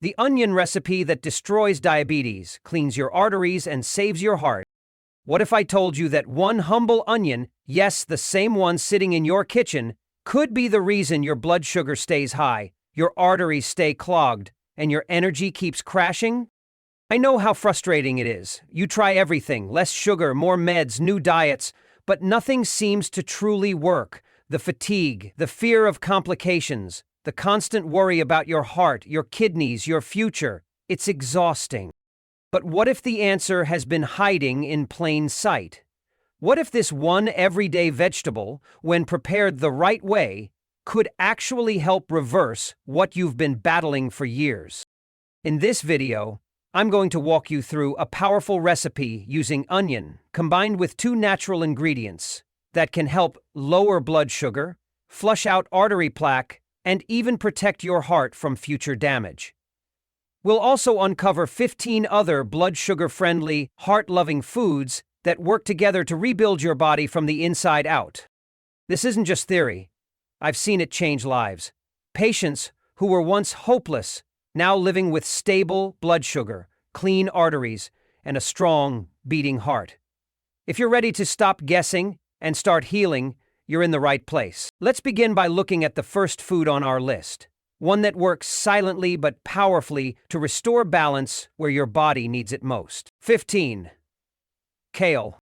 The onion recipe that destroys diabetes, cleans your arteries, and saves your heart. What if I told you that one humble onion, yes, the same one sitting in your kitchen, could be the reason your blood sugar stays high, your arteries stay clogged, and your energy keeps crashing? I know how frustrating it is. You try everything, less sugar, more meds, new diets, but nothing seems to truly work. The fatigue, the fear of complications, the constant worry about your heart, your kidneys, your future, it's exhausting. But what if the answer has been hiding in plain sight? What if this one everyday vegetable, when prepared the right way, could actually help reverse what you've been battling for years? In this video, I'm going to walk you through a powerful recipe using onion combined with 2 natural ingredients that can help lower blood sugar, flush out artery plaque, and even protect your heart from future damage. We'll also uncover 15 other blood sugar-friendly, heart-loving foods that work together to rebuild your body from the inside out. This isn't just theory. I've seen it change lives. Patients who were once hopeless, now living with stable blood sugar, clean arteries, and a strong, beating heart. If you're ready to stop guessing and start healing, you're in the right place. Let's begin by looking at the first food on our list, one that works silently but powerfully to restore balance where your body needs it most. 15. Kale.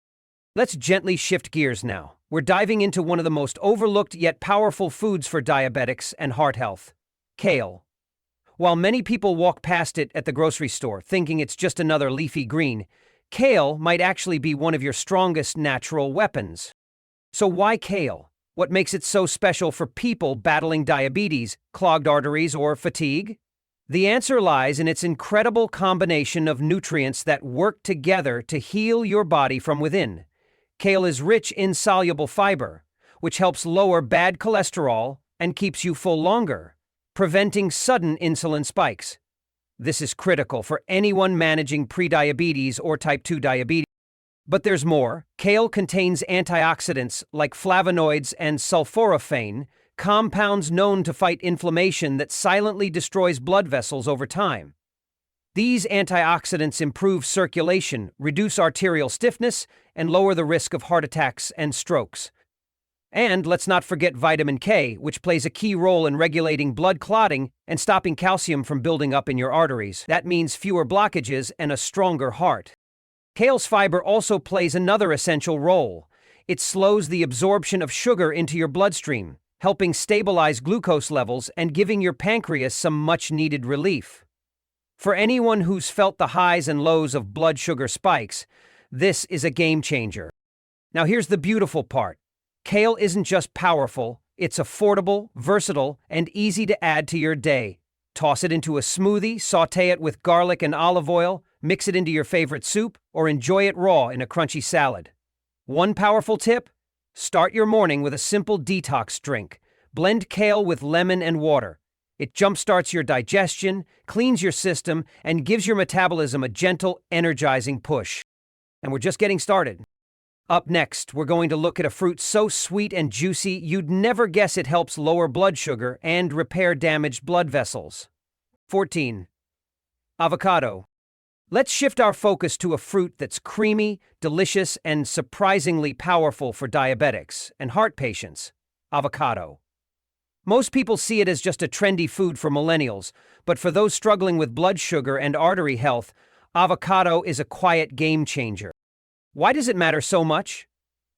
Let's gently shift gears now. We're diving into one of the most overlooked yet powerful foods for diabetics and heart health. Kale. While many people walk past it at the grocery store thinking it's just another leafy green, kale might actually be one of your strongest natural weapons. So why kale? What makes it so special for people battling diabetes, clogged arteries, or fatigue? The answer lies in its incredible combination of nutrients that work together to heal your body from within. Kale is rich in soluble fiber, which helps lower bad cholesterol and keeps you full longer, preventing sudden insulin spikes. This is critical for anyone managing prediabetes or type 2 diabetes. But there's more. Kale contains antioxidants like flavonoids and sulforaphane, compounds known to fight inflammation that silently destroys blood vessels over time. These antioxidants improve circulation, reduce arterial stiffness, and lower the risk of heart attacks and strokes. And let's not forget vitamin K, which plays a key role in regulating blood clotting and stopping calcium from building up in your arteries. That means fewer blockages and a stronger heart. Kale's fiber also plays another essential role. It slows the absorption of sugar into your bloodstream, helping stabilize glucose levels and giving your pancreas some much-needed relief. For anyone who's felt the highs and lows of blood sugar spikes, this is a game changer. Now here's the beautiful part. Kale isn't just powerful, it's affordable, versatile, and easy to add to your day. Toss it into a smoothie, sauté it with garlic and olive oil, mix it into your favorite soup, or enjoy it raw in a crunchy salad. One powerful tip? Start your morning with a simple detox drink. Blend kale with lemon and water. It jumpstarts your digestion, cleans your system, and gives your metabolism a gentle, energizing push. And we're just getting started. Up next, we're going to look at a fruit so sweet and juicy you'd never guess it helps lower blood sugar and repair damaged blood vessels. 14. Avocado. Let's shift our focus to a fruit that's creamy, delicious, and surprisingly powerful for diabetics and heart patients. Avocado. Most people see it as just a trendy food for millennials, but for those struggling with blood sugar and artery health, avocado is a quiet game changer. Why does it matter so much?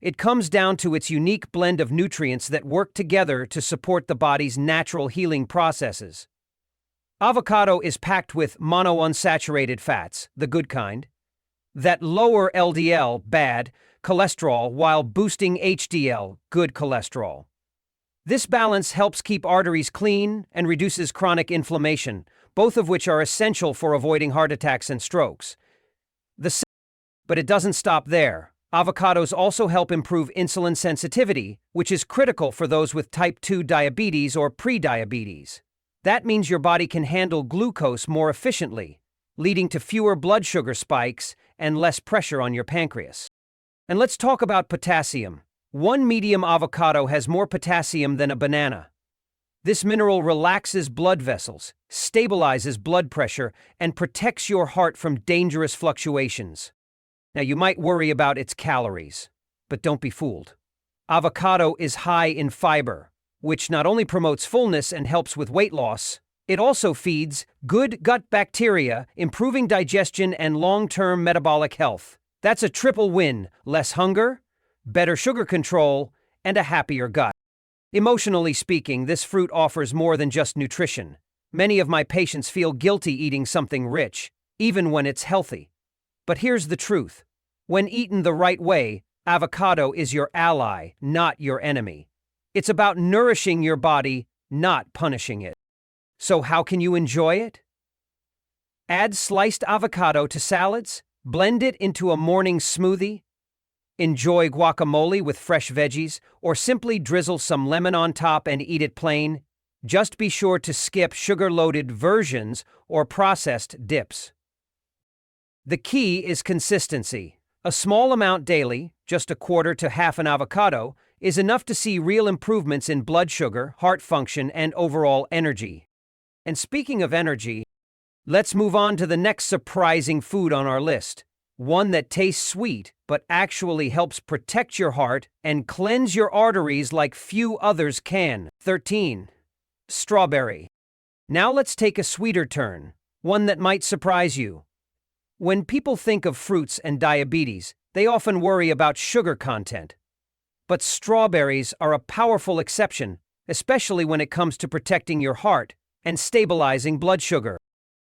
It comes down to its unique blend of nutrients that work together to support the body's natural healing processes. Avocado is packed with monounsaturated fats, the good kind, that lower LDL, bad, cholesterol while boosting HDL, good cholesterol. This balance helps keep arteries clean and reduces chronic inflammation, both of which are essential for avoiding heart attacks and strokes. But it doesn't stop there. Avocados also help improve insulin sensitivity, which is critical for those with type 2 diabetes or prediabetes. That means your body can handle glucose more efficiently, leading to fewer blood sugar spikes and less pressure on your pancreas. And let's talk about potassium. One medium avocado has more potassium than a banana. This mineral relaxes blood vessels, stabilizes blood pressure, and protects your heart from dangerous fluctuations. Now, you might worry about its calories, but don't be fooled. Avocado is high in fiber, which not only promotes fullness and helps with weight loss, it also feeds good gut bacteria, improving digestion and long-term metabolic health. That's a triple win: less hunger, better sugar control, and a happier gut. Emotionally speaking, this fruit offers more than just nutrition. Many of my patients feel guilty eating something rich, even when it's healthy. But here's the truth. When eaten the right way, avocado is your ally, not your enemy. It's about nourishing your body, not punishing it. So how can you enjoy it? Add sliced avocado to salads, blend it into a morning smoothie, enjoy guacamole with fresh veggies, or simply drizzle some lemon on top and eat it plain. Just be sure to skip sugar-loaded versions or processed dips. The key is consistency. A small amount daily, just a quarter to half an avocado, is enough to see real improvements in blood sugar, heart function, and overall energy. And speaking of energy, let's move on to the next surprising food on our list. One that tastes sweet, but actually helps protect your heart and cleanse your arteries like few others can. 13. Strawberry. Now let's take a sweeter turn, one that might surprise you. When people think of fruits and diabetes, they often worry about sugar content. But strawberries are a powerful exception, especially when it comes to protecting your heart and stabilizing blood sugar.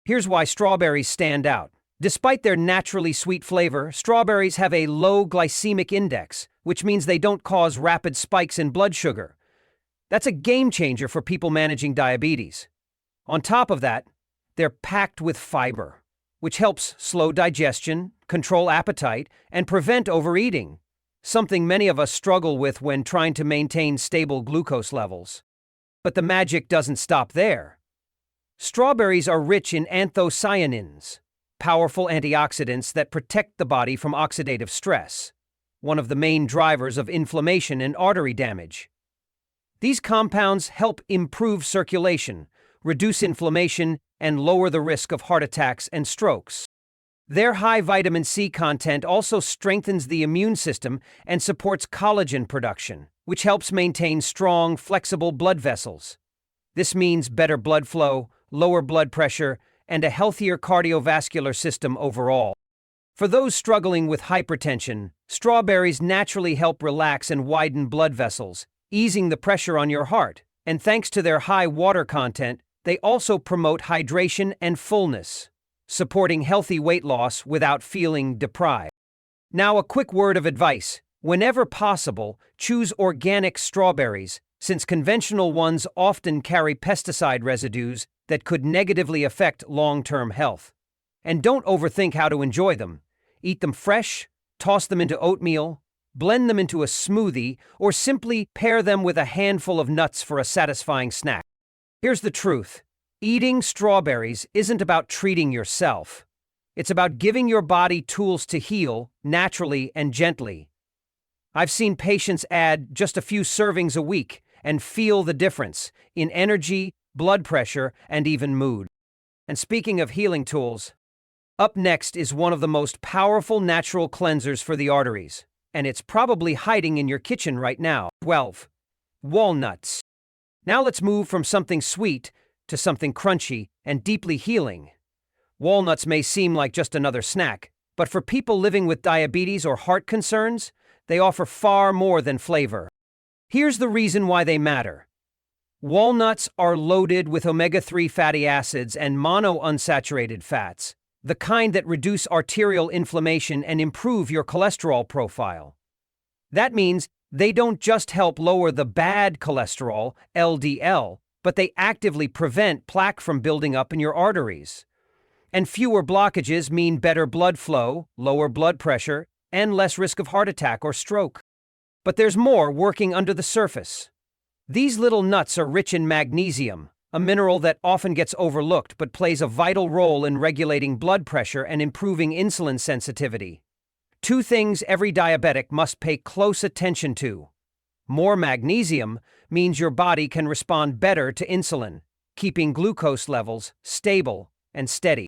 Here's why strawberries stand out. Despite their naturally sweet flavor, strawberries have a low glycemic index, which means they don't cause rapid spikes in blood sugar. That's a game changer for people managing diabetes. On top of that, they're packed with fiber, which helps slow digestion, control appetite, and prevent overeating, something many of us struggle with when trying to maintain stable glucose levels. But the magic doesn't stop there. Strawberries are rich in anthocyanins, powerful antioxidants that protect the body from oxidative stress, one of the main drivers of inflammation and artery damage. These compounds help improve circulation, reduce inflammation, and lower the risk of heart attacks and strokes. Their high vitamin C content also strengthens the immune system and supports collagen production, which helps maintain strong, flexible blood vessels. This means better blood flow, lower blood pressure, and a healthier cardiovascular system overall. For those struggling with hypertension, strawberries naturally help relax and widen blood vessels, easing the pressure on your heart. And thanks to their high water content, they also promote hydration and fullness, supporting healthy weight loss without feeling deprived. Now, a quick word of advice. Whenever possible, choose organic strawberries, since conventional ones often carry pesticide residues that could negatively affect long-term health. And don't overthink how to enjoy them. Eat them fresh, toss them into oatmeal, blend them into a smoothie, or simply pair them with a handful of nuts for a satisfying snack. Here's the truth. Eating strawberries isn't about treating yourself. It's about giving your body tools to heal naturally and gently. I've seen patients add just a few servings a week and feel the difference in energy, blood pressure, and even mood. And speaking of healing tools, up next is one of the most powerful natural cleansers for the arteries, and it's probably hiding in your kitchen right now. 12. Walnuts. Now let's move from something sweet to something crunchy and deeply healing. Walnuts may seem like just another snack, but for people living with diabetes or heart concerns, they offer far more than flavor. Here's the reason why they matter. Walnuts are loaded with omega-3 fatty acids and monounsaturated fats, the kind that reduce arterial inflammation and improve your cholesterol profile. That means they don't just help lower the bad cholesterol, LDL, but they actively prevent plaque from building up in your arteries. And fewer blockages mean better blood flow, lower blood pressure, and less risk of heart attack or stroke. But there's more working under the surface. These little nuts are rich in magnesium, a mineral that often gets overlooked but plays a vital role in regulating blood pressure and improving insulin sensitivity. Two things every diabetic must pay close attention to. More magnesium means your body can respond better to insulin, keeping glucose levels stable and steady.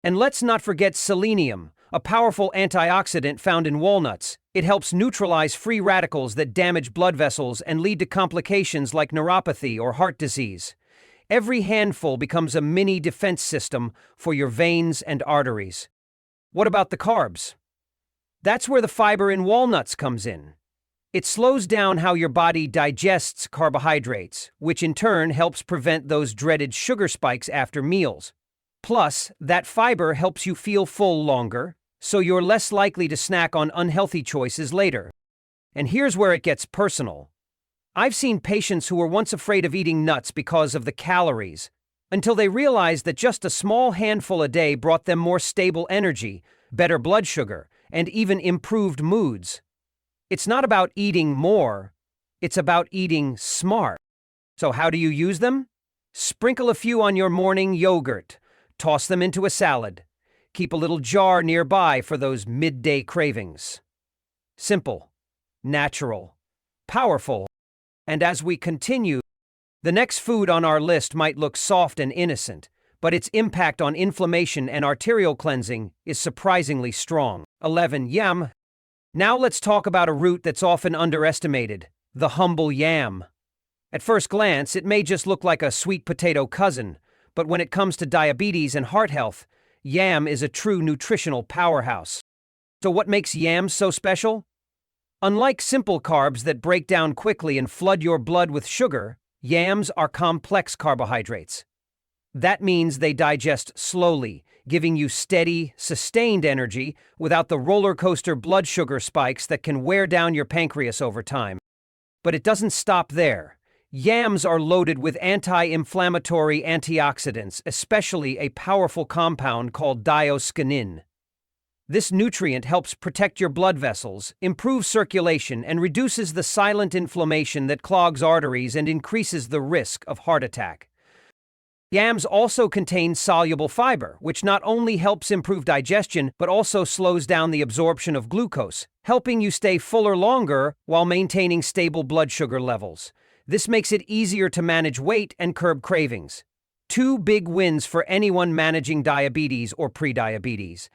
And let's not forget selenium, a powerful antioxidant found in walnuts. It helps neutralize free radicals that damage blood vessels and lead to complications like neuropathy or heart disease. Every handful becomes a mini defense system for your veins and arteries. What about the carbs? That's where the fiber in walnuts comes in. It slows down how your body digests carbohydrates, which in turn helps prevent those dreaded sugar spikes after meals. Plus, that fiber helps you feel full longer, so you're less likely to snack on unhealthy choices later. And here's where it gets personal. I've seen patients who were once afraid of eating nuts because of the calories, until they realized that just a small handful a day brought them more stable energy, better blood sugar, and even improved moods. It's not about eating more, it's about eating smart. So how do you use them? Sprinkle a few on your morning yogurt. Toss them into a salad. Keep a little jar nearby for those midday cravings. Simple, natural, powerful. And as we continue, the next food on our list might look soft and innocent, but its impact on inflammation and arterial cleansing is surprisingly strong. 11. Yam. Now let's talk about a root that's often underestimated, the humble yam. At first glance, it may just look like a sweet potato cousin, but when it comes to diabetes and heart health, yam is a true nutritional powerhouse. So what makes yams so special? Unlike simple carbs that break down quickly and flood your blood with sugar, yams are complex carbohydrates. That means they digest slowly, giving you steady, sustained energy without the roller coaster blood sugar spikes that can wear down your pancreas over time. But it doesn't stop there. Yams are loaded with anti-inflammatory antioxidants, especially a powerful compound called dioscinin. This nutrient helps protect your blood vessels, improve circulation, and reduces the silent inflammation that clogs arteries and increases the risk of heart attack. Yams also contain soluble fiber, which not only helps improve digestion, but also slows down the absorption of glucose, helping you stay fuller longer while maintaining stable blood sugar levels. This makes it easier to manage weight and curb cravings. Two big wins for anyone managing diabetes or prediabetes.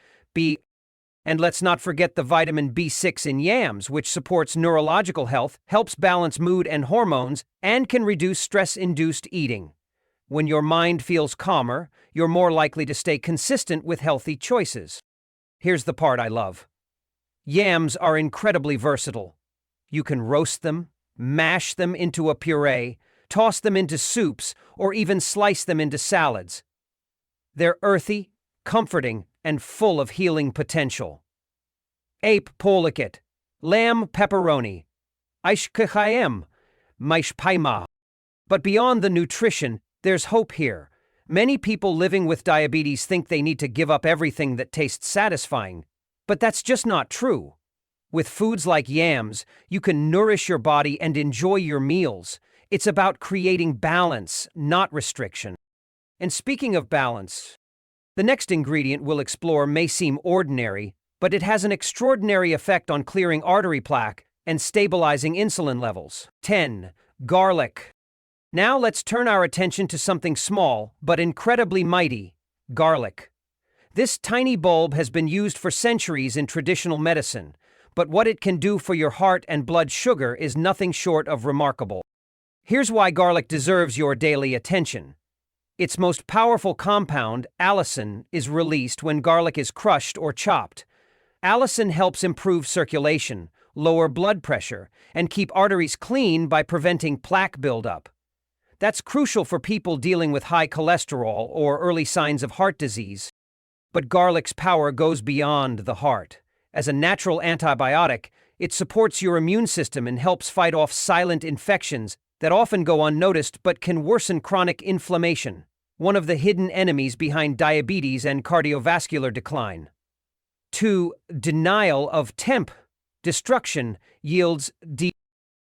And let's not forget the vitamin B6 in yams, which supports neurological health, helps balance mood and hormones, and can reduce stress-induced eating. When your mind feels calmer, you're more likely to stay consistent with healthy choices. Here's the part I love. Yams are incredibly versatile. You can roast them, mash them into a puree, toss them into soups, or even slice them into salads. They're earthy, comforting, and full of healing potential. Ape polikit, lamb pepperoni, ishkachayem, maishpaima. But beyond the nutrition, there's hope here. Many people living with diabetes think they need to give up everything that tastes satisfying, but that's just not true. With foods like yams, you can nourish your body and enjoy your meals. It's about creating balance, not restriction. And speaking of balance, the next ingredient we'll explore may seem ordinary, but it has an extraordinary effect on clearing artery plaque and stabilizing insulin levels. 10. Garlic. Now let's turn our attention to something small, but incredibly mighty: garlic. This tiny bulb has been used for centuries in traditional medicine, but what it can do for your heart and blood sugar is nothing short of remarkable. Here's why garlic deserves your daily attention. Its most powerful compound, allicin, is released when garlic is crushed or chopped. Allicin helps improve circulation, lower blood pressure, and keep arteries clean by preventing plaque buildup. That's crucial for people dealing with high cholesterol or early signs of heart disease. But garlic's power goes beyond the heart. As a natural antibiotic, it supports your immune system and helps fight off silent infections that often go unnoticed but can worsen chronic inflammation, one of the hidden enemies behind diabetes and cardiovascular decline. 2. Denial of temp. Destruction yields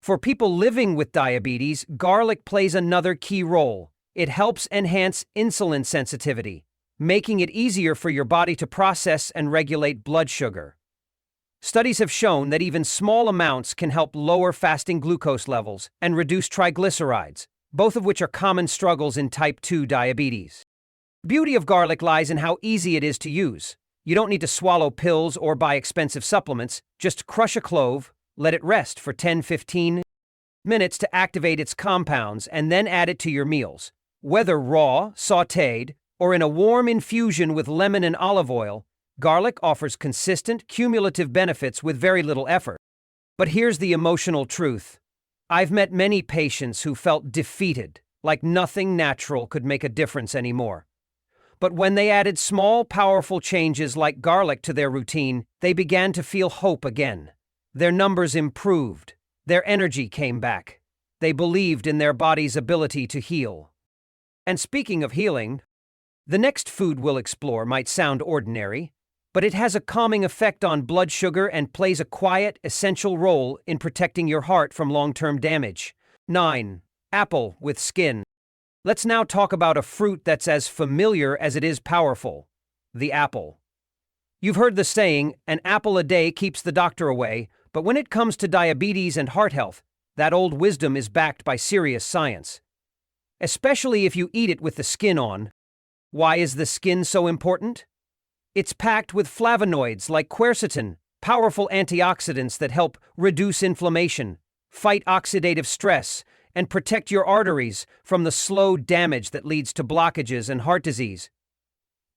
For people living with diabetes, garlic plays another key role. It helps enhance insulin sensitivity, making it easier for your body to process and regulate blood sugar. Studies have shown that even small amounts can help lower fasting glucose levels and reduce triglycerides, both of which are common struggles in type 2 diabetes. The beauty of garlic lies in how easy it is to use. You don't need to swallow pills or buy expensive supplements, just crush a clove, let it rest for 10-15 minutes to activate its compounds, and then add it to your meals. Whether raw, sautéed, or in a warm infusion with lemon and olive oil, garlic offers consistent, cumulative benefits with very little effort. But here's the emotional truth. I've met many patients who felt defeated, like nothing natural could make a difference anymore. But when they added small, powerful changes like garlic to their routine, they began to feel hope again. Their numbers improved. Their energy came back. They believed in their body's ability to heal. And speaking of healing, the next food we'll explore might sound ordinary, but it has a calming effect on blood sugar and plays a quiet, essential role in protecting your heart from long-term damage. 9. Apple with skin. Let's now talk about a fruit that's as familiar as it is powerful: the apple. You've heard the saying, an apple a day keeps the doctor away, but when it comes to diabetes and heart health, that old wisdom is backed by serious science. Especially if you eat it with the skin on. Why is the skin so important? It's packed with flavonoids like quercetin, powerful antioxidants that help reduce inflammation, fight oxidative stress, and protect your arteries from the slow damage that leads to blockages and heart disease.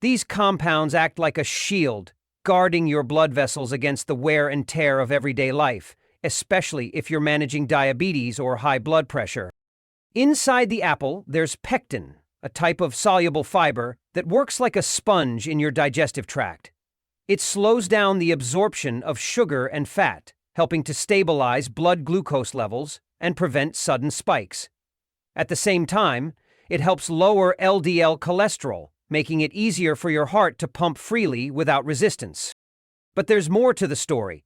These compounds act like a shield, guarding your blood vessels against the wear and tear of everyday life, especially if you're managing diabetes or high blood pressure. Inside the apple, there's pectin, a type of soluble fiber that works like a sponge in your digestive tract. It slows down the absorption of sugar and fat, helping to stabilize blood glucose levels and prevent sudden spikes. At the same time, it helps lower LDL cholesterol, making it easier for your heart to pump freely without resistance. But there's more to the story.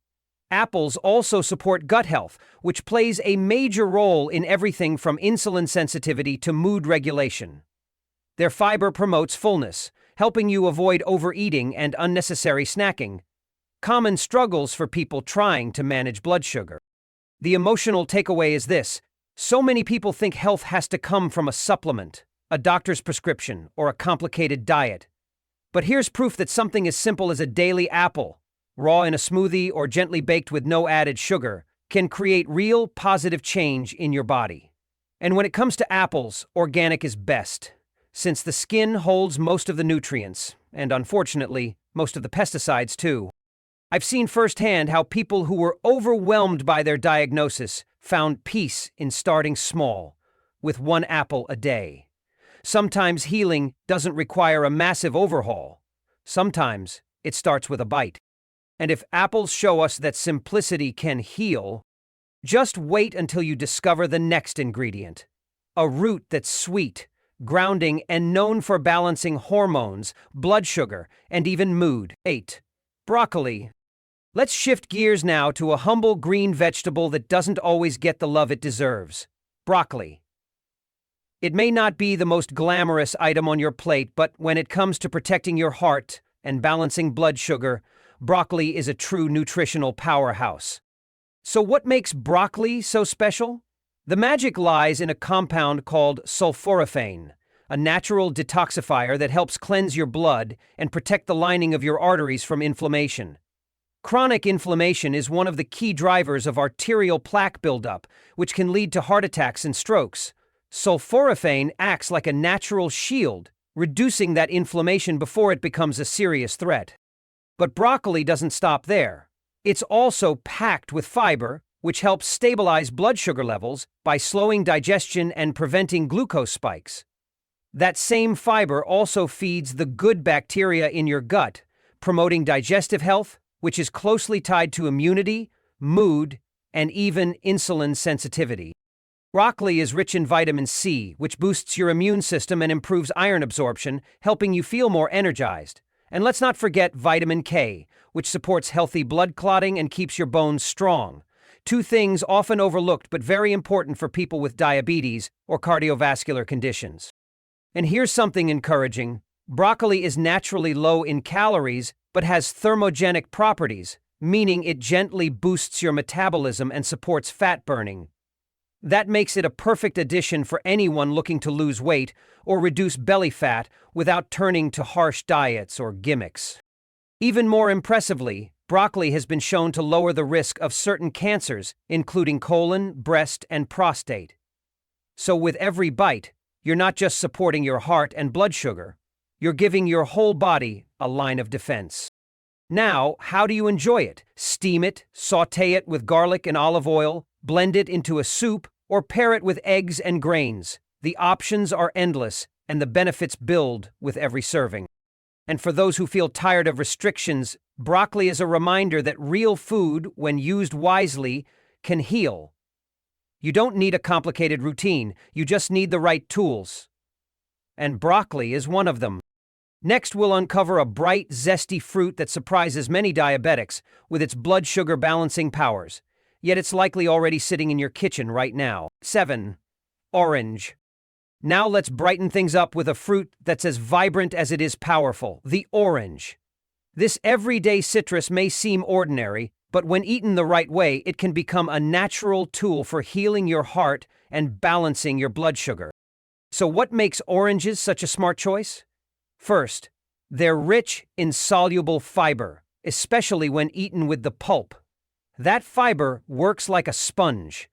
Apples also support gut health, which plays a major role in everything from insulin sensitivity to mood regulation. Their fiber promotes fullness, helping you avoid overeating and unnecessary snacking, common struggles for people trying to manage blood sugar. The emotional takeaway is this: so many people think health has to come from a supplement, a doctor's prescription, or a complicated diet. But here's proof that something as simple as a daily apple, raw in a smoothie or gently baked with no added sugar, can create real positive change in your body. And when it comes to apples, organic is best, since the skin holds most of the nutrients, and unfortunately, most of the pesticides too. I've seen firsthand how people who were overwhelmed by their diagnosis found peace in starting small, with one apple a day. Sometimes healing doesn't require a massive overhaul. Sometimes it starts with a bite. And if apples show us that simplicity can heal, just wait until you discover the next ingredient: a root that's sweet, grounding, and known for balancing hormones, blood sugar, and even mood. 8. Broccoli. Let's shift gears now to a humble green vegetable that doesn't always get the love it deserves: broccoli. It may not be the most glamorous item on your plate, but when it comes to protecting your heart and balancing blood sugar, broccoli is a true nutritional powerhouse. So what makes broccoli so special? The magic lies in a compound called sulforaphane, a natural detoxifier that helps cleanse your blood and protect the lining of your arteries from inflammation. Chronic inflammation is one of the key drivers of arterial plaque buildup, which can lead to heart attacks and strokes. Sulforaphane acts like a natural shield, reducing that inflammation before it becomes a serious threat. But broccoli doesn't stop there. It's also packed with fiber, which helps stabilize blood sugar levels by slowing digestion and preventing glucose spikes. That same fiber also feeds the good bacteria in your gut, promoting digestive health, which is closely tied to immunity, mood, and even insulin sensitivity. Broccoli is rich in vitamin C, which boosts your immune system and improves iron absorption, helping you feel more energized. And let's not forget vitamin K, which supports healthy blood clotting and keeps your bones strong. Two things often overlooked but very important for people with diabetes or cardiovascular conditions. And here's something encouraging. Broccoli is naturally low in calories but has thermogenic properties, meaning it gently boosts your metabolism and supports fat burning. That makes it a perfect addition for anyone looking to lose weight or reduce belly fat without turning to harsh diets or gimmicks. Even more impressively, broccoli has been shown to lower the risk of certain cancers, including colon, breast, and prostate. So with every bite, you're not just supporting your heart and blood sugar, you're giving your whole body a line of defense. Now, how do you enjoy it? Steam it, sauté it with garlic and olive oil, blend it into a soup, or pair it with eggs and grains. The options are endless, and the benefits build with every serving. And for those who feel tired of restrictions, broccoli is a reminder that real food, when used wisely, can heal. You don't need a complicated routine, you just need the right tools. And broccoli is one of them. Next, we'll uncover a bright, zesty fruit that surprises many diabetics with its blood sugar balancing powers. Yet it's likely already sitting in your kitchen right now. 7. Orange. Now let's brighten things up with a fruit that's as vibrant as it is powerful, the orange. This everyday citrus may seem ordinary, but when eaten the right way, it can become a natural tool for healing your heart and balancing your blood sugar. So what makes oranges such a smart choice? First, they're rich in soluble fiber, especially when eaten with the pulp. That fiber works like a sponge,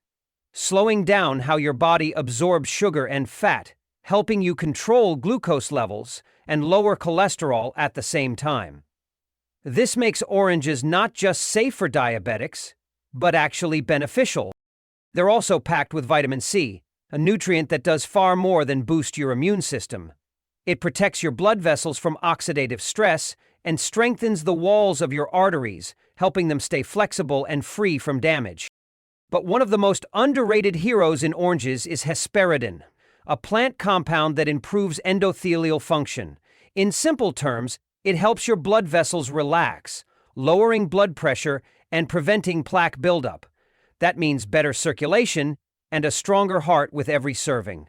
slowing down how your body absorbs sugar and fat, helping you control glucose levels and lower cholesterol at the same time. This makes oranges not just safe for diabetics, but actually beneficial. They're also packed with vitamin C, a nutrient that does far more than boost your immune system. It protects your blood vessels from oxidative stress and strengthens the walls of your arteries, helping them stay flexible and free from damage. But one of the most underrated heroes in oranges is hesperidin, a plant compound that improves endothelial function. In simple terms, it helps your blood vessels relax, lowering blood pressure and preventing plaque buildup. That means better circulation and a stronger heart with every serving.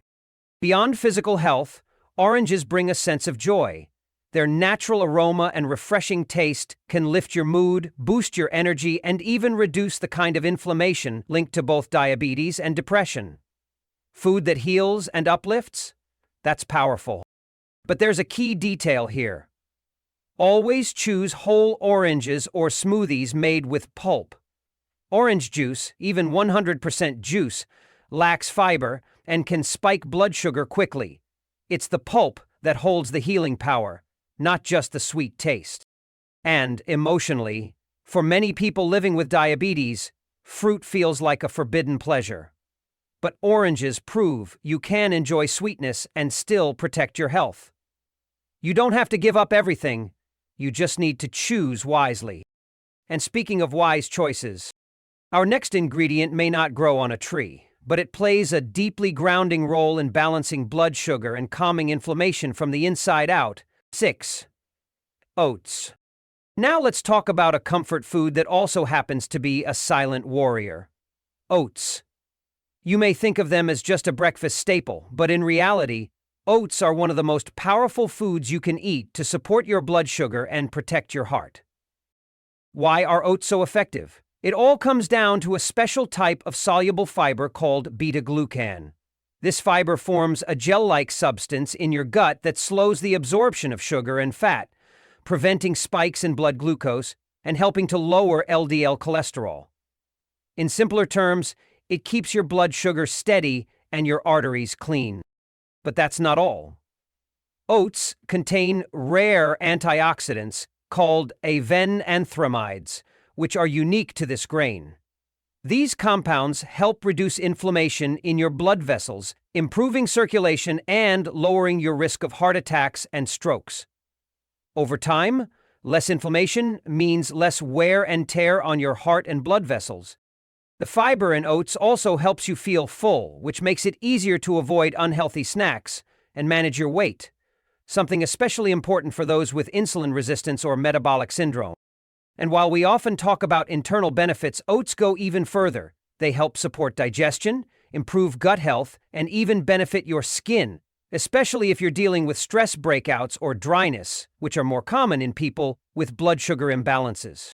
Beyond physical health, oranges bring a sense of joy. Their natural aroma and refreshing taste can lift your mood, boost your energy, and even reduce the kind of inflammation linked to both diabetes and depression. Food that heals and uplifts? That's powerful. But there's a key detail here. Always choose whole oranges or smoothies made with pulp. Orange juice, even 100% juice, lacks fiber and can spike blood sugar quickly. It's the pulp that holds the healing power, not just the sweet taste. And, emotionally, for many people living with diabetes, fruit feels like a forbidden pleasure. But oranges prove you can enjoy sweetness and still protect your health. You don't have to give up everything, you just need to choose wisely. And speaking of wise choices, our next ingredient may not grow on a tree, but it plays a deeply grounding role in balancing blood sugar and calming inflammation from the inside out. 6. Oats. Now let's talk about a comfort food that also happens to be a silent warrior. Oats. You may think of them as just a breakfast staple, but in reality, oats are one of the most powerful foods you can eat to support your blood sugar and protect your heart. Why are oats so effective? It all comes down to a special type of soluble fiber called beta-glucan. This fiber forms a gel-like substance in your gut that slows the absorption of sugar and fat, preventing spikes in blood glucose and helping to lower LDL cholesterol. In simpler terms, it keeps your blood sugar steady and your arteries clean. But that's not all. Oats contain rare antioxidants called avenanthramides, which are unique to this grain. These compounds help reduce inflammation in your blood vessels, improving circulation and lowering your risk of heart attacks and strokes. Over time, less inflammation means less wear and tear on your heart and blood vessels. The fiber in oats also helps you feel full, which makes it easier to avoid unhealthy snacks and manage your weight, something especially important for those with insulin resistance or metabolic syndrome. And while we often talk about internal benefits, oats go even further. They help support digestion, improve gut health, and even benefit your skin, especially if you're dealing with stress breakouts or dryness, which are more common in people with blood sugar imbalances.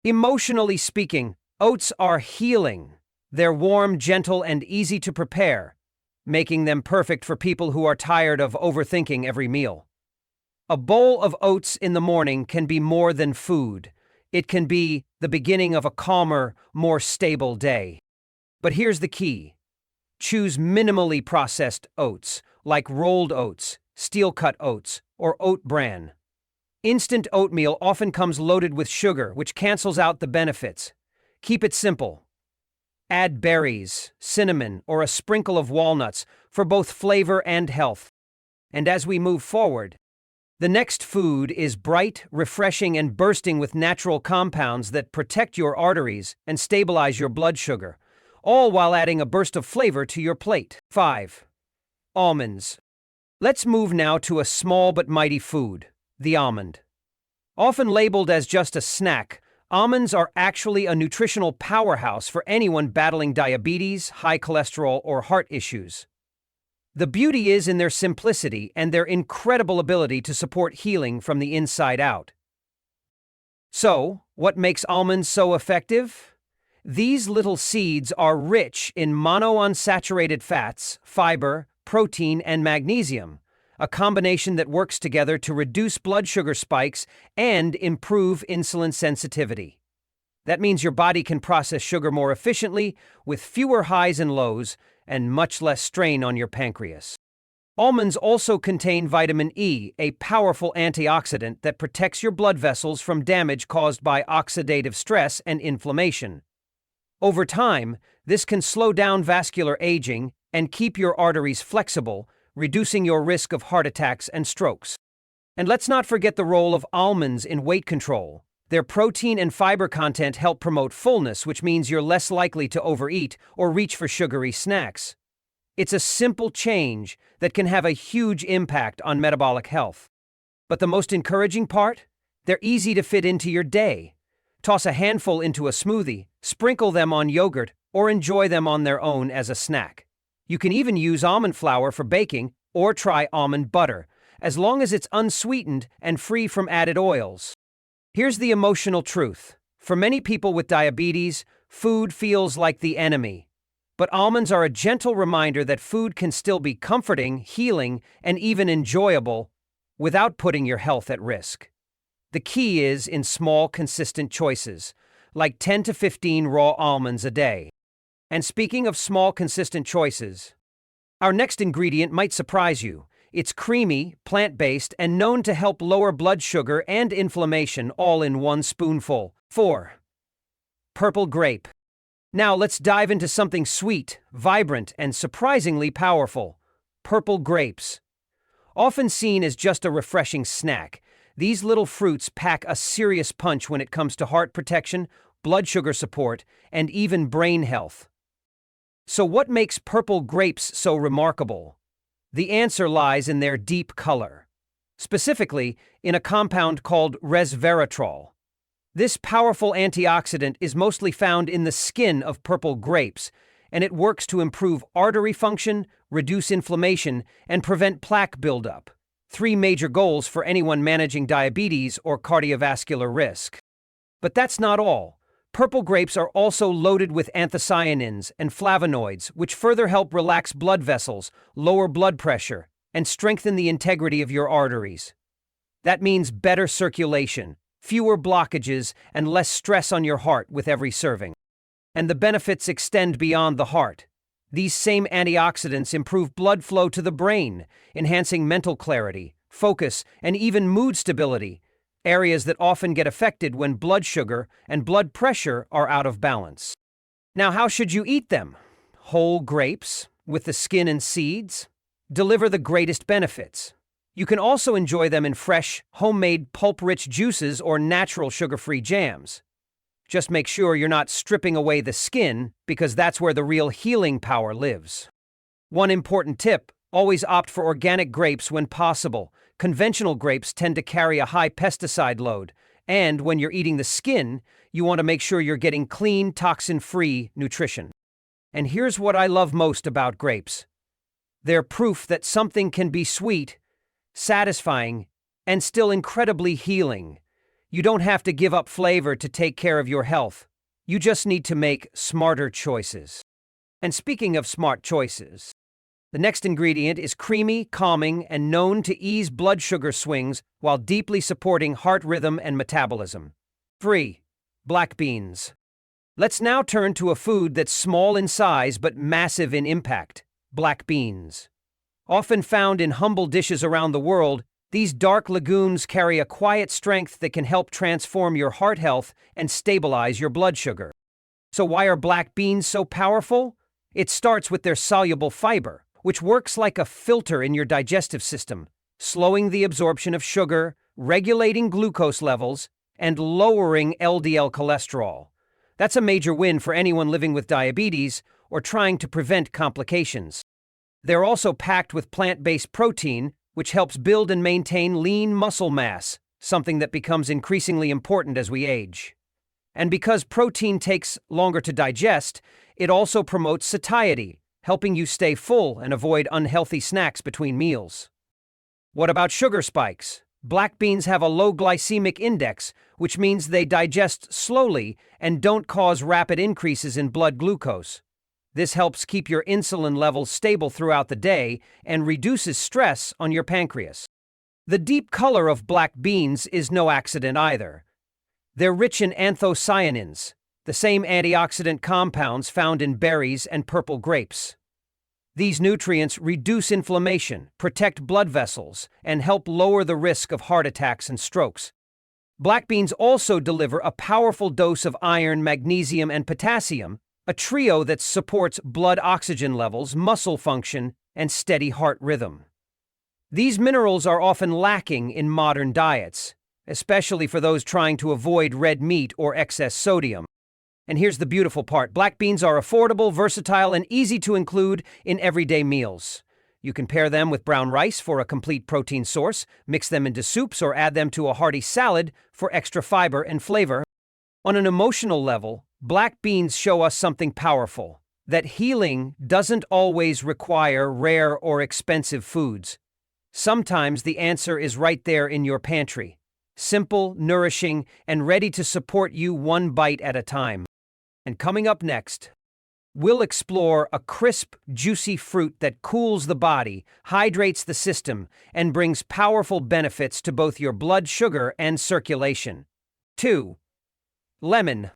Emotionally speaking, oats are healing. They're warm, gentle, and easy to prepare, making them perfect for people who are tired of overthinking every meal. A bowl of oats in the morning can be more than food. It can be the beginning of a calmer, more stable day. But here's the key. Choose minimally processed oats, like rolled oats, steel-cut oats, or oat bran. Instant oatmeal often comes loaded with sugar, which cancels out the benefits. Keep it simple. Add berries, cinnamon, or a sprinkle of walnuts for both flavor and health. And as we move forward, the next food is bright, refreshing, and bursting with natural compounds that protect your arteries and stabilize your blood sugar, all while adding a burst of flavor to your plate. 5. Almonds. Let's move now to a small but mighty food, the almond. Often labeled as just a snack, almonds are actually a nutritional powerhouse for anyone battling diabetes, high cholesterol, or heart issues. The beauty is in their simplicity and their incredible ability to support healing from the inside out. So, what makes almonds so effective? These little seeds are rich in monounsaturated fats, fiber, protein, and magnesium, a combination that works together to reduce blood sugar spikes and improve insulin sensitivity. That means your body can process sugar more efficiently, with fewer highs and lows, and much less strain on your pancreas. Almonds also contain vitamin E, a powerful antioxidant that protects your blood vessels from damage caused by oxidative stress and inflammation. Over time, this can slow down vascular aging and keep your arteries flexible, reducing your risk of heart attacks and strokes. And let's not forget the role of almonds in weight control. Their protein and fiber content help promote fullness, which means you're less likely to overeat or reach for sugary snacks. It's a simple change that can have a huge impact on metabolic health. But the most encouraging part? They're easy to fit into your day. Toss a handful into a smoothie, sprinkle them on yogurt, or enjoy them on their own as a snack. You can even use almond flour for baking or try almond butter, as long as it's unsweetened and free from added oils. Here's the emotional truth. For many people with diabetes, food feels like the enemy. But almonds are a gentle reminder that food can still be comforting, healing, and even enjoyable without putting your health at risk. The key is in small, consistent choices, like 10 to 15 raw almonds a day. And speaking of small, consistent choices, our next ingredient might surprise you. It's creamy, plant-based, and known to help lower blood sugar and inflammation all in one spoonful. 4. Purple grape. Now let's dive into something sweet, vibrant, and surprisingly powerful. Purple grapes. Often seen as just a refreshing snack, these little fruits pack a serious punch when it comes to heart protection, blood sugar support, and even brain health. So what makes purple grapes so remarkable? The answer lies in their deep color, specifically in a compound called resveratrol. This powerful antioxidant is mostly found in the skin of purple grapes, and it works to improve artery function, reduce inflammation, and prevent plaque buildup. 3 major goals for anyone managing diabetes or cardiovascular risk. But that's not all. Purple grapes are also loaded with anthocyanins and flavonoids, which further help relax blood vessels, lower blood pressure, and strengthen the integrity of your arteries. That means better circulation, fewer blockages, and less stress on your heart with every serving. And the benefits extend beyond the heart. These same antioxidants improve blood flow to the brain, enhancing mental clarity, focus, and even mood stability, areas that often get affected when blood sugar and blood pressure are out of balance. Now, how should you eat them? Whole grapes, with the skin and seeds, deliver the greatest benefits. You can also enjoy them in fresh, homemade, pulp-rich juices or natural sugar-free jams. Just make sure you're not stripping away the skin, because that's where the real healing power lives. One important tip: always opt for organic grapes when possible. Conventional grapes tend to carry a high pesticide load, and when you're eating the skin, you want to make sure you're getting clean, toxin-free nutrition. And here's what I love most about grapes. They're proof that something can be sweet, satisfying, and still incredibly healing. You don't have to give up flavor to take care of your health. You just need to make smarter choices. And speaking of smart choices, the next ingredient is creamy, calming, and known to ease blood sugar swings while deeply supporting heart rhythm and metabolism. 3. Black beans. Let's now turn to a food that's small in size but massive in impact: black beans. Often found in humble dishes around the world, these dark legumes carry a quiet strength that can help transform your heart health and stabilize your blood sugar. So why are black beans so powerful? It starts with their soluble fiber, which works like a filter in your digestive system, slowing the absorption of sugar, regulating glucose levels, and lowering LDL cholesterol. That's a major win for anyone living with diabetes or trying to prevent complications. They're also packed with plant-based protein, which helps build and maintain lean muscle mass, something that becomes increasingly important as we age. And because protein takes longer to digest, it also promotes satiety, helping you stay full and avoid unhealthy snacks between meals. What about sugar spikes? Black beans have a low glycemic index, which means they digest slowly and don't cause rapid increases in blood glucose. This helps keep your insulin levels stable throughout the day and reduces stress on your pancreas. The deep color of black beans is no accident either. They're rich in anthocyanins, the same antioxidant compounds found in berries and purple grapes. These nutrients reduce inflammation, protect blood vessels, and help lower the risk of heart attacks and strokes. Black beans also deliver a powerful dose of iron, magnesium, and potassium, a trio that supports blood oxygen levels, muscle function, and steady heart rhythm. These minerals are often lacking in modern diets, especially for those trying to avoid red meat or excess sodium. And here's the beautiful part: black beans are affordable, versatile, and easy to include in everyday meals. You can pair them with brown rice for a complete protein source, mix them into soups, or add them to a hearty salad for extra fiber and flavor. On an emotional level, black beans show us something powerful: that healing doesn't always require rare or expensive foods. Sometimes the answer is right there in your pantry, simple, nourishing, and ready to support you one bite at a time. And coming up next, we'll explore a crisp, juicy fruit that cools the body, hydrates the system, and brings powerful benefits to both your blood sugar and circulation. 2. Lemon.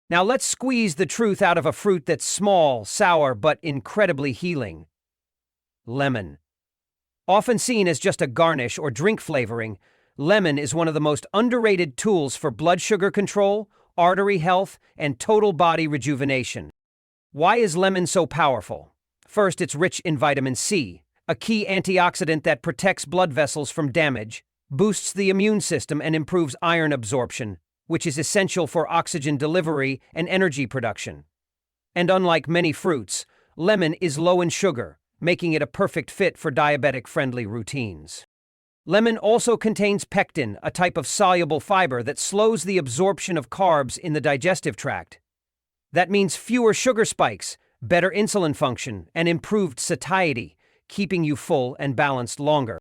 Now let's squeeze the truth out of a fruit that's small, sour, but incredibly healing. Lemon. Often seen as just a garnish or drink flavoring, lemon is one of the most underrated tools for blood sugar control, artery health, and total body rejuvenation. Why is lemon so powerful? First, it's rich in vitamin C, a key antioxidant that protects blood vessels from damage, boosts the immune system, and improves iron absorption, which is essential for oxygen delivery and energy production. And unlike many fruits, lemon is low in sugar, making it a perfect fit for diabetic-friendly routines. Lemon also contains pectin, a type of soluble fiber that slows the absorption of carbs in the digestive tract. That means fewer sugar spikes, better insulin function, and improved satiety, keeping you full and balanced longer.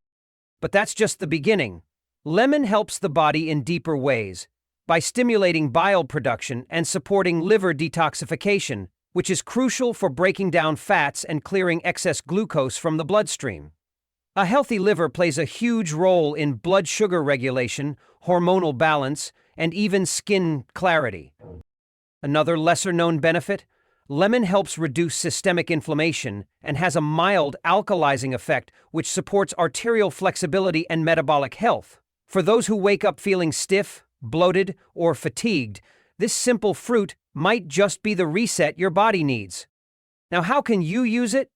But that's just the beginning. Lemon helps the body in deeper ways by stimulating bile production and supporting liver detoxification, which is crucial for breaking down fats and clearing excess glucose from the bloodstream. A healthy liver plays a huge role in blood sugar regulation, hormonal balance, and even skin clarity. Another lesser-known benefit: lemon helps reduce systemic inflammation and has a mild alkalizing effect which supports arterial flexibility and metabolic health. For those who wake up feeling stiff, bloated, or fatigued, this simple fruit might just be the reset your body needs. Now, how can you use it?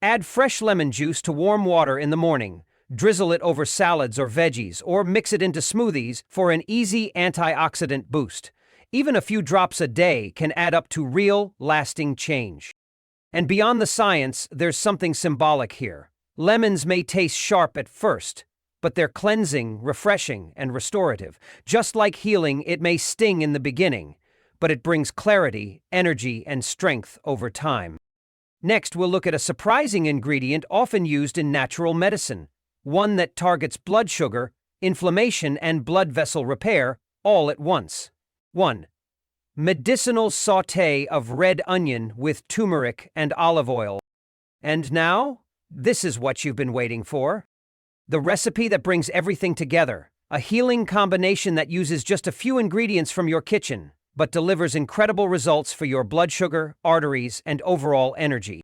Add fresh lemon juice to warm water in the morning, drizzle it over salads or veggies, or mix it into smoothies for an easy antioxidant boost. Even a few drops a day can add up to real, lasting change. And beyond the science, there's something symbolic here. Lemons may taste sharp at first, but they're cleansing, refreshing, and restorative. Just like healing, it may sting in the beginning, but it brings clarity, energy, and strength over time. Next, we'll look at a surprising ingredient often used in natural medicine, one that targets blood sugar, inflammation, and blood vessel repair, all at once. 1. Medicinal sauté of red onion with turmeric and olive oil. And now, this is what you've been waiting for. The recipe that brings everything together. A healing combination that uses just a few ingredients from your kitchen, but delivers incredible results for your blood sugar, arteries, and overall energy.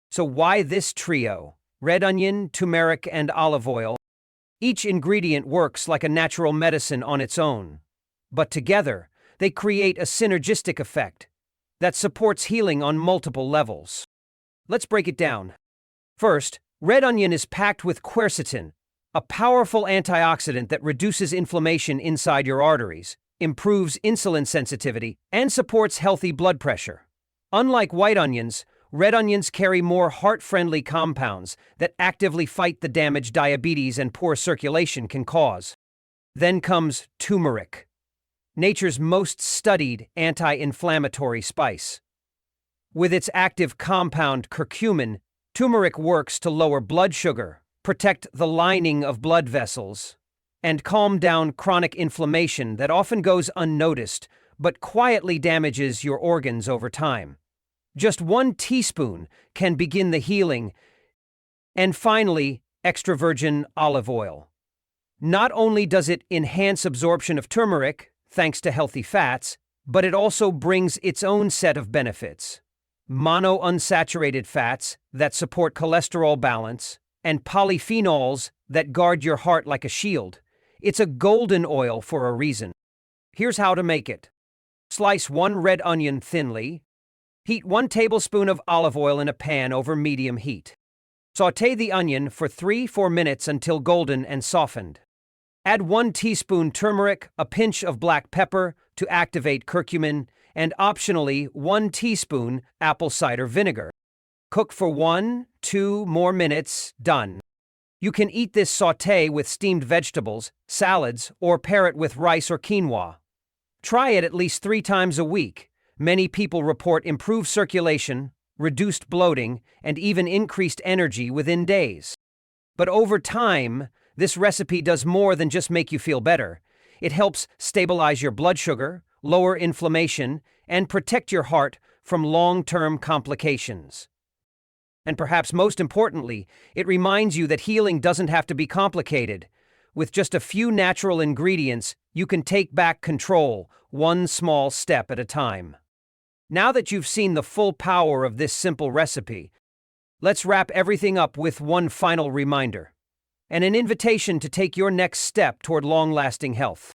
So why this trio? Red onion, turmeric, and olive oil. Each ingredient works like a natural medicine on its own, but together, they create a synergistic effect that supports healing on multiple levels. Let's break it down. First, red onion is packed with quercetin, a powerful antioxidant that reduces inflammation inside your arteries, improves insulin sensitivity, and supports healthy blood pressure. Unlike white onions, red onions carry more heart-friendly compounds that actively fight the damage diabetes and poor circulation can cause. Then comes turmeric, nature's most studied anti-inflammatory spice. With its active compound curcumin, turmeric works to lower blood sugar, protect the lining of blood vessels, and calm down chronic inflammation that often goes unnoticed but quietly damages your organs over time. Just 1 teaspoon can begin the healing. And finally, extra virgin olive oil. Not only does it enhance absorption of turmeric, thanks to healthy fats, but it also brings its own set of benefits. Monounsaturated fats that support cholesterol balance, and polyphenols that guard your heart like a shield. It's a golden oil for a reason. Here's how to make it. Slice 1 red onion thinly. Heat 1 tablespoon of olive oil in a pan over medium heat. Sauté the onion for 3-4 minutes until golden and softened. Add 1 teaspoon turmeric, a pinch of black pepper to activate curcumin, and optionally 1 teaspoon apple cider vinegar. Cook for 1-2 more minutes. Done. You can eat this sauté with steamed vegetables, salads, or pair it with rice or quinoa. Try it at least 3 times a week. Many people report improved circulation, reduced bloating, and even increased energy within days. But over time, this recipe does more than just make you feel better. It helps stabilize your blood sugar, lower inflammation, and protect your heart from long-term complications. And perhaps most importantly, it reminds you that healing doesn't have to be complicated. With just a few natural ingredients, you can take back control, one small step at a time. Now that you've seen the full power of this simple recipe, let's wrap everything up with one final reminder, and an invitation to take your next step toward long-lasting health.